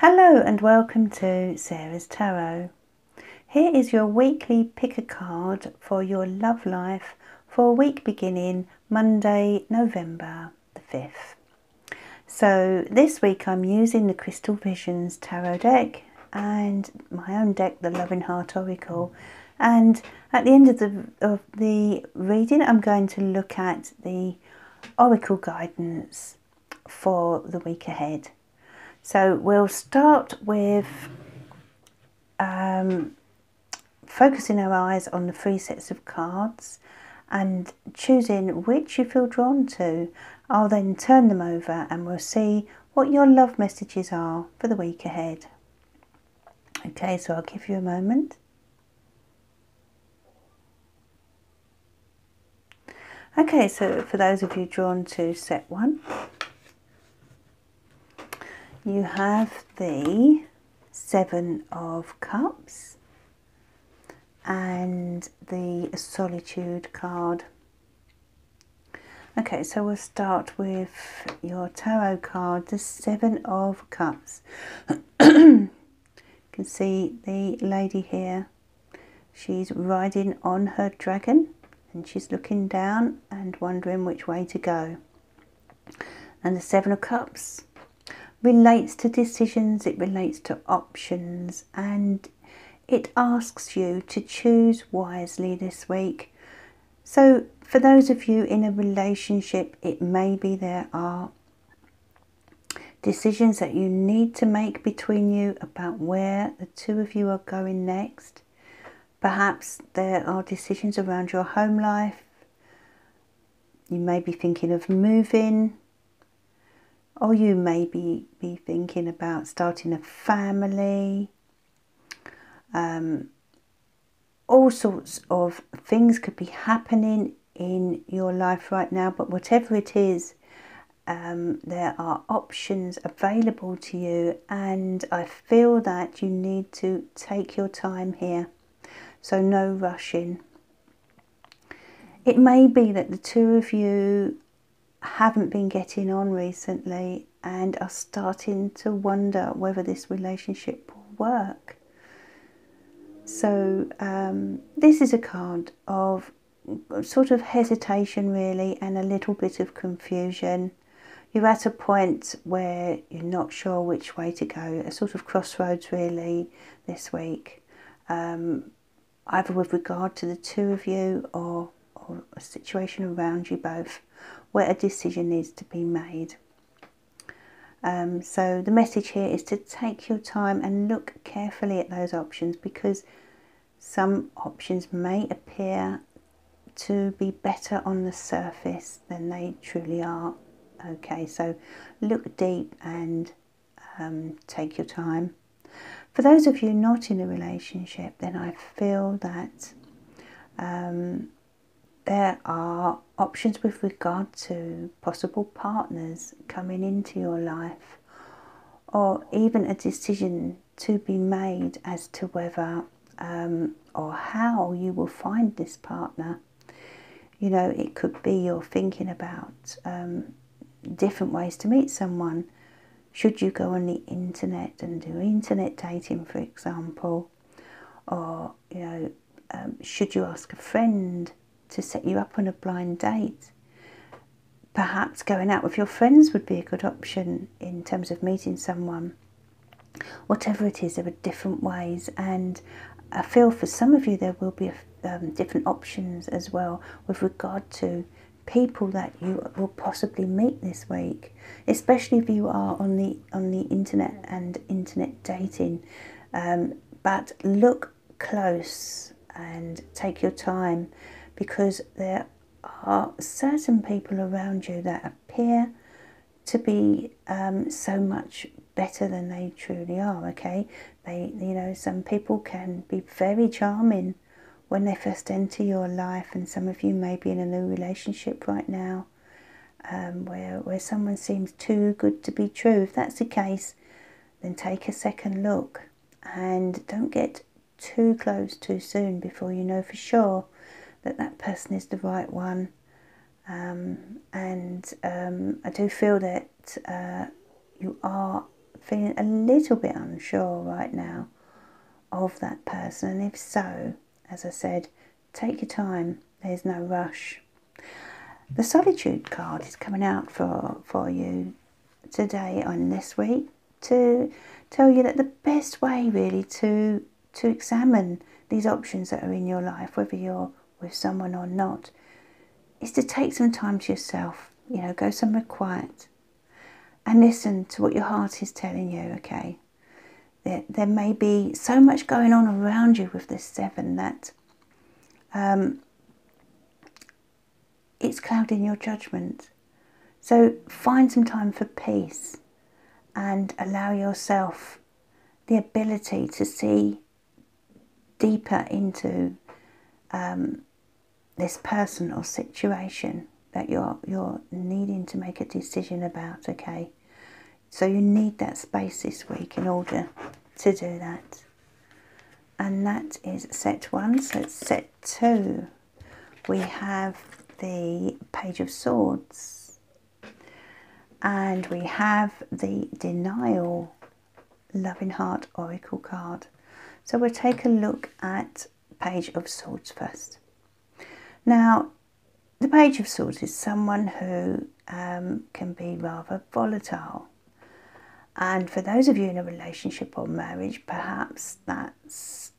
Hello and welcome to Sarah's Tarot. Here is your weekly pick a card for your love life for a week beginning Monday, November the 5th. So this week I'm using the Crystal Visions Tarot deck and my own deck, the Loving Heart Oracle. And at the end of the reading, I'm going to look at the Oracle guidance for the week ahead. So we'll start with focusing our eyes on the 3 sets of cards and choosing which you feel drawn to. I'll then turn them over and we'll see what your love messages are for the week ahead. Okay, so I'll give you a moment. Okay, so for those of you drawn to set 1, you have the 7 of Cups and the Solitude card. Okay, so we'll start with your tarot card, the 7 of Cups. You can see the lady here. She's riding on her dragon and she's looking down and wondering which way to go. And the 7 of Cups relates to decisions, it relates to options, and it asks you to choose wisely this week. So for those of you in a relationship, it may be there are decisions that you need to make between you about where the two of you are going next. Perhaps there are decisions around your home life. You may be thinking of moving, or you may be thinking about starting a family. All sorts of things could be happening in your life right now, but whatever it is, there are options available to you, and I feel that you need to take your time here, so no rushing. It may be that the two of you haven't been getting on recently and are starting to wonder whether this relationship will work. So this is a card of sort of hesitation really, and a little bit of confusion. You're at a point where you're not sure which way to go, a sort of crossroads really this week, either with regard to the two of you or a situation around you both where a decision needs to be made. So the message here is to take your time and look carefully at those options, because some options may appear to be better on the surface than they truly are. Okay, so look deep and take your time. For those of you not in a relationship, then I feel that there are options with regard to possible partners coming into your life, or even a decision to be made as to whether or how you will find this partner. You know, it could be you're thinking about different ways to meet someone. Should you go on the internet and do internet dating, for example? Or, you know, should you ask a friend to set you up on a blind date? Perhaps going out with your friends would be a good option in terms of meeting someone. Whatever it is, there are different ways, and I feel for some of you there will be different options as well with regard to people that you will possibly meet this week, especially if you are on the internet and internet dating. But look close and take your time, because there are certain people around you that appear to be so much better than they truly are. Okay, you know, some people can be very charming when they first enter your life, and some of you may be in a new relationship right now where someone seems too good to be true. If that's the case, then take a second look and don't get too close too soon before you know for sure that that person is the right one. I do feel that you are feeling a little bit unsure right now of that person? And if so, as I said, take your time. There's no rush. The Solitude card is coming out for you today and this week to tell you that the best way really to examine these options that are in your life, whether you're with someone or not, is to take some time to yourself. You know, go somewhere quiet and listen to what your heart is telling you, okay? There may be so much going on around you with this 7 that it's clouding your judgment. So find some time for peace and allow yourself the ability to see deeper into this person or situation that you're needing to make a decision about, okay? So you need that space this week in order to do that. And that is set 1. So it's set 2. We have the Page of Swords. And we have the Denial Loving Heart Oracle card. So we'll take a look at Page of Swords first. Now, the Page of Swords is someone who can be rather volatile. And for those of you in a relationship or marriage, perhaps that's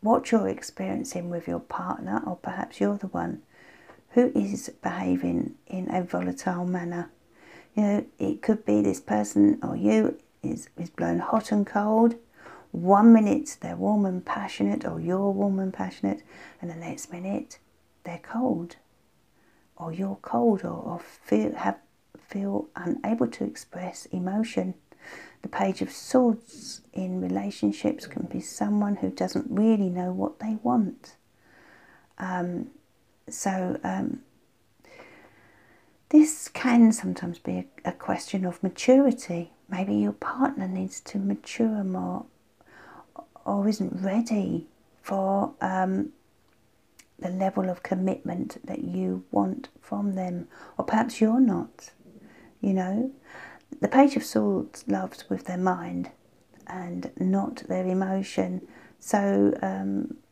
what you're experiencing with your partner, or perhaps you're the one who is behaving in a volatile manner. You know, it could be this person or you is blown hot and cold. 1 minute they're warm and passionate, or you're warm and passionate, and the next minute they're cold, or you're cold, or feel unable to express emotion. The Page of Swords in relationships can be someone who doesn't really know what they want. This can sometimes be a question of maturity. Maybe your partner needs to mature more, or isn't ready for the level of commitment that you want from them, or perhaps you're not, you know. The Page of Swords loves with their mind and not their emotion. So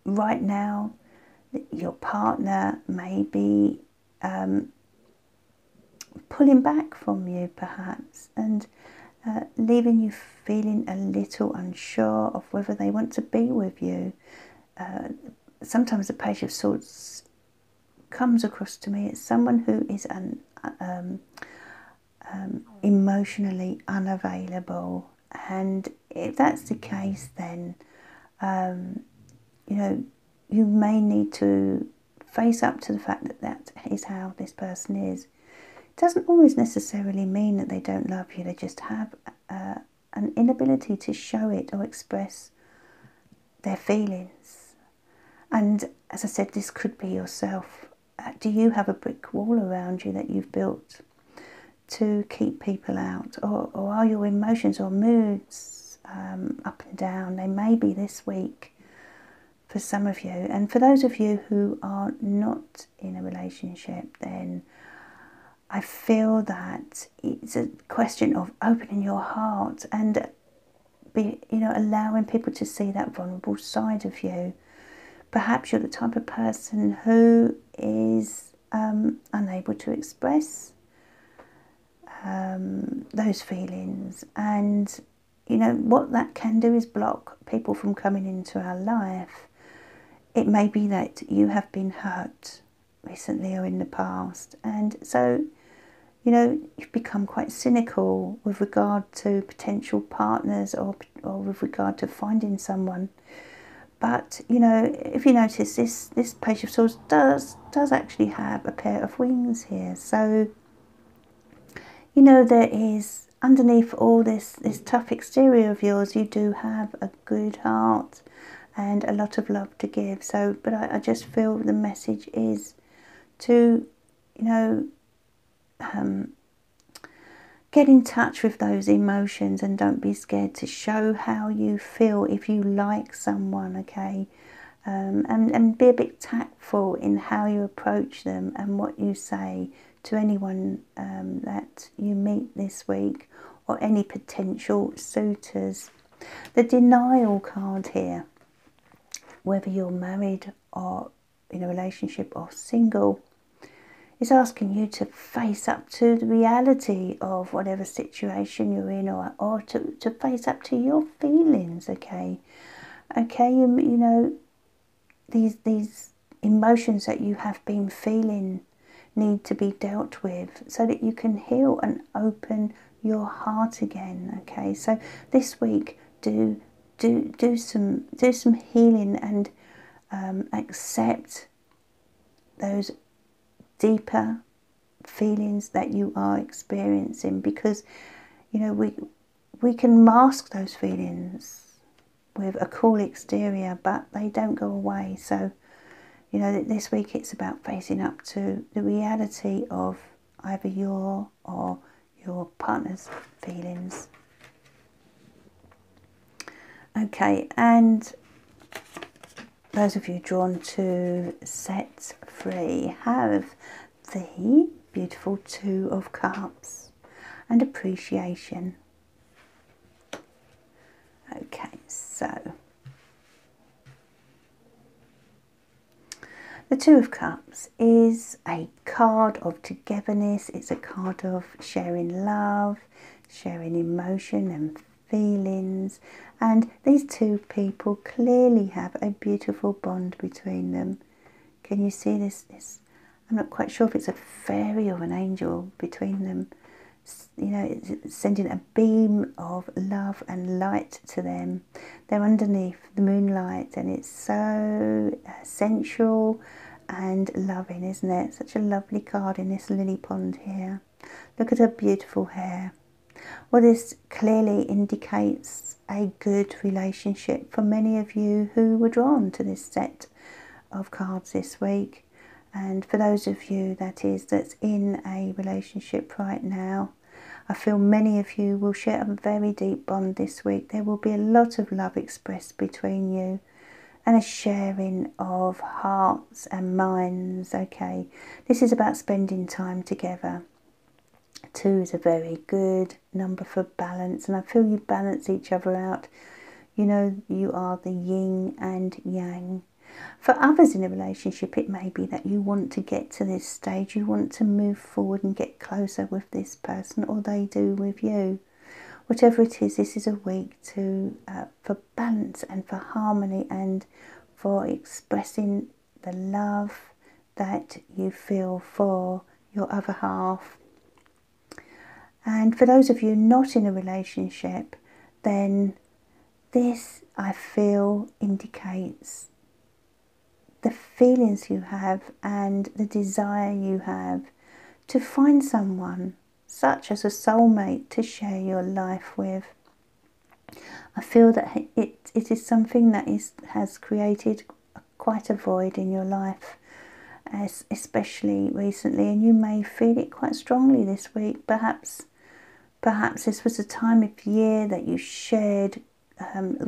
right now, your partner may be pulling back from you perhaps, and leaving you feeling a little unsure of whether they want to be with you. Sometimes the Page of Swords comes across to me as someone who is emotionally unavailable, and if that's the case, then you know, you may need to face up to the fact that that is how this person is. It doesn't always necessarily mean that they don't love you. They just have an inability to show it or express their feelings. And as I said, this could be yourself. Do you have a brick wall around you that you've built to keep people out? Or are your emotions or moods up and down? They may be this week for some of you. And for those of you who are not in a relationship, then I feel that it's a question of opening your heart and allowing people to see that vulnerable side of you. Perhaps you're the type of person who is unable to express those feelings, and you know what that can do is block people from coming into our life. It may be that you have been hurt recently or in the past, and so you know you've become quite cynical with regard to potential partners, or with regard to finding someone. But you know, if you notice, this Page of Swords does actually have a pair of wings here. So you know, there is, underneath all this tough exterior of yours, you do have a good heart and a lot of love to give. So, but I just feel the message is to, you know, get in touch with those emotions, and don't be scared to show how you feel if you like someone, okay? And be a bit tactful in how you approach them and what you say to anyone that you meet this week, or any potential suitors. The denial card here, whether you're married or in a relationship or single, is asking you to face up to the reality of whatever situation you're in, or to face up to your feelings, okay? Okay, you know, these emotions that you have been feeling need to be dealt with so that you can heal and open your heart again, okay? So this week, do some healing and accept those deeper feelings that you are experiencing, because you know we can mask those feelings with a cool exterior, but they don't go away. So you know, this week it's about facing up to the reality of either your or your partner's feelings. Okay, and those of you drawn to set free have the beautiful Two of Cups and appreciation. Okay, so the Two of Cups is a card of togetherness. It's a card of sharing love, sharing emotion and feelings, and these two people clearly have a beautiful bond between them. Can you see this? I'm not quite sure if it's a fairy or an angel between them. You know, it's sending a beam of love and light to them. They're underneath the moonlight, and it's so sensual and loving, isn't it? Such a lovely card in this lily pond here. Look at her beautiful hair. Well, this clearly indicates a good relationship for many of you who were drawn to this set of cards this week. And for those of you that's in a relationship right now, I feel many of you will share a very deep bond this week. There will be a lot of love expressed between you and a sharing of hearts and minds, okay? This is about spending time together. 2 is a very good number for balance, and I feel you balance each other out. You know, you are the yin and yang. For others in a relationship, it may be that you want to get to this stage, you want to move forward and get closer with this person, or they do with you. Whatever it is, this is a week for balance and for harmony and for expressing the love that you feel for your other half. And for those of you not in a relationship, then this, I feel, indicates the feelings you have and the desire you have to find someone, such as a soulmate, to share your life with. I feel that it is something that has created quite a void in your life, especially recently, and you may feel it quite strongly this week. Perhaps this was a time of year that you shared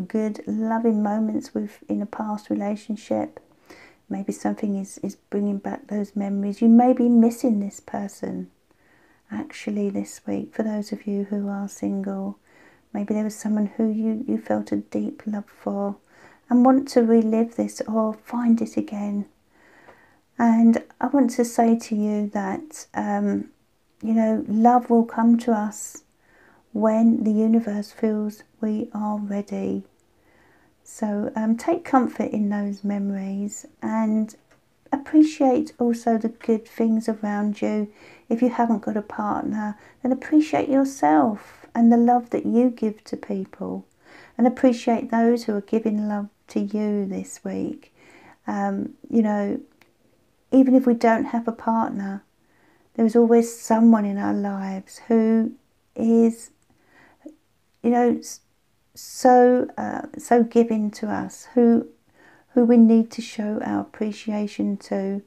good, loving moments with in a past relationship. Maybe something is bringing back those memories. You may be missing this person actually this week. For those of you who are single, maybe there was someone who you felt a deep love for and want to relive this or find it again. And I want to say to you that, you know, love will come to us when the universe feels we are ready. So take comfort in those memories and appreciate also the good things around you. If you haven't got a partner, then appreciate yourself and the love that you give to people, and appreciate those who are giving love to you this week. You know, even if we don't have a partner, there is always someone in our lives who is, you know, so giving to us, who we need to show our appreciation to.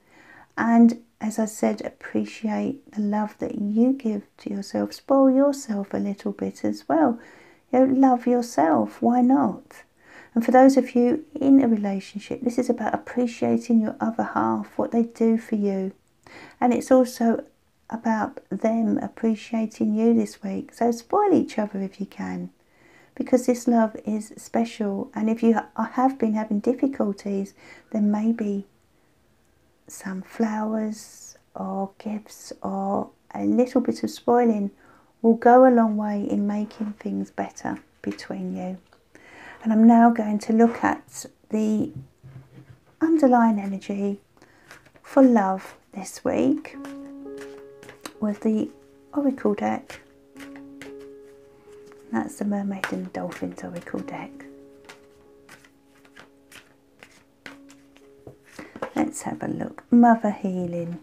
And as I said, appreciate the love that you give to yourself. Spoil yourself a little bit as well. You know, love yourself. Why not? And for those of you in a relationship, this is about appreciating your other half, what they do for you. And it's also about them appreciating you this week. So spoil each other if you can, because this love is special. And if you have been having difficulties, then maybe some flowers or gifts or a little bit of spoiling will go a long way in making things better between you. And I'm now going to look at the underlying energy for love this week with the Oracle deck. That's the Mermaid and Dolphins Oracle deck. Let's have a look. Mother healing.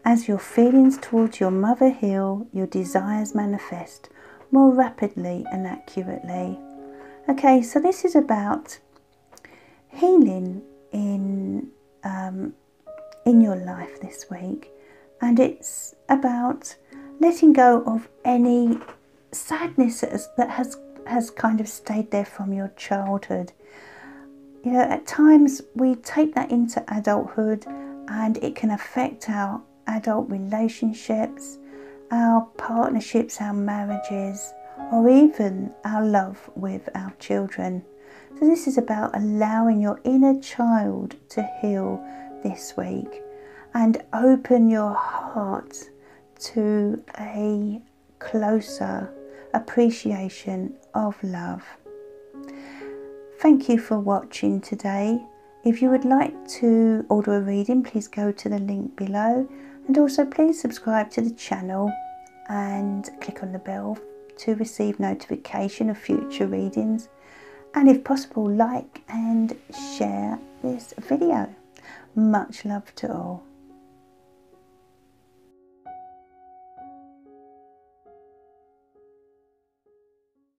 As your feelings towards your mother heal, your desires manifest more rapidly and accurately. Okay, so this is about healing in your life this week, and it's about letting go of any sadness that has kind of stayed there from your childhood. You know, at times we take that into adulthood, and it can affect our adult relationships, our partnerships, our marriages, or even our love with our children. So this is about allowing your inner child to heal this week and open your heart to a closer appreciation of love. Thank you for watching today. If you would like to order a reading, please go to the link below, and also please subscribe to the channel and click on the bell to receive notification of future readings, and if possible like and share this video. Much love to all.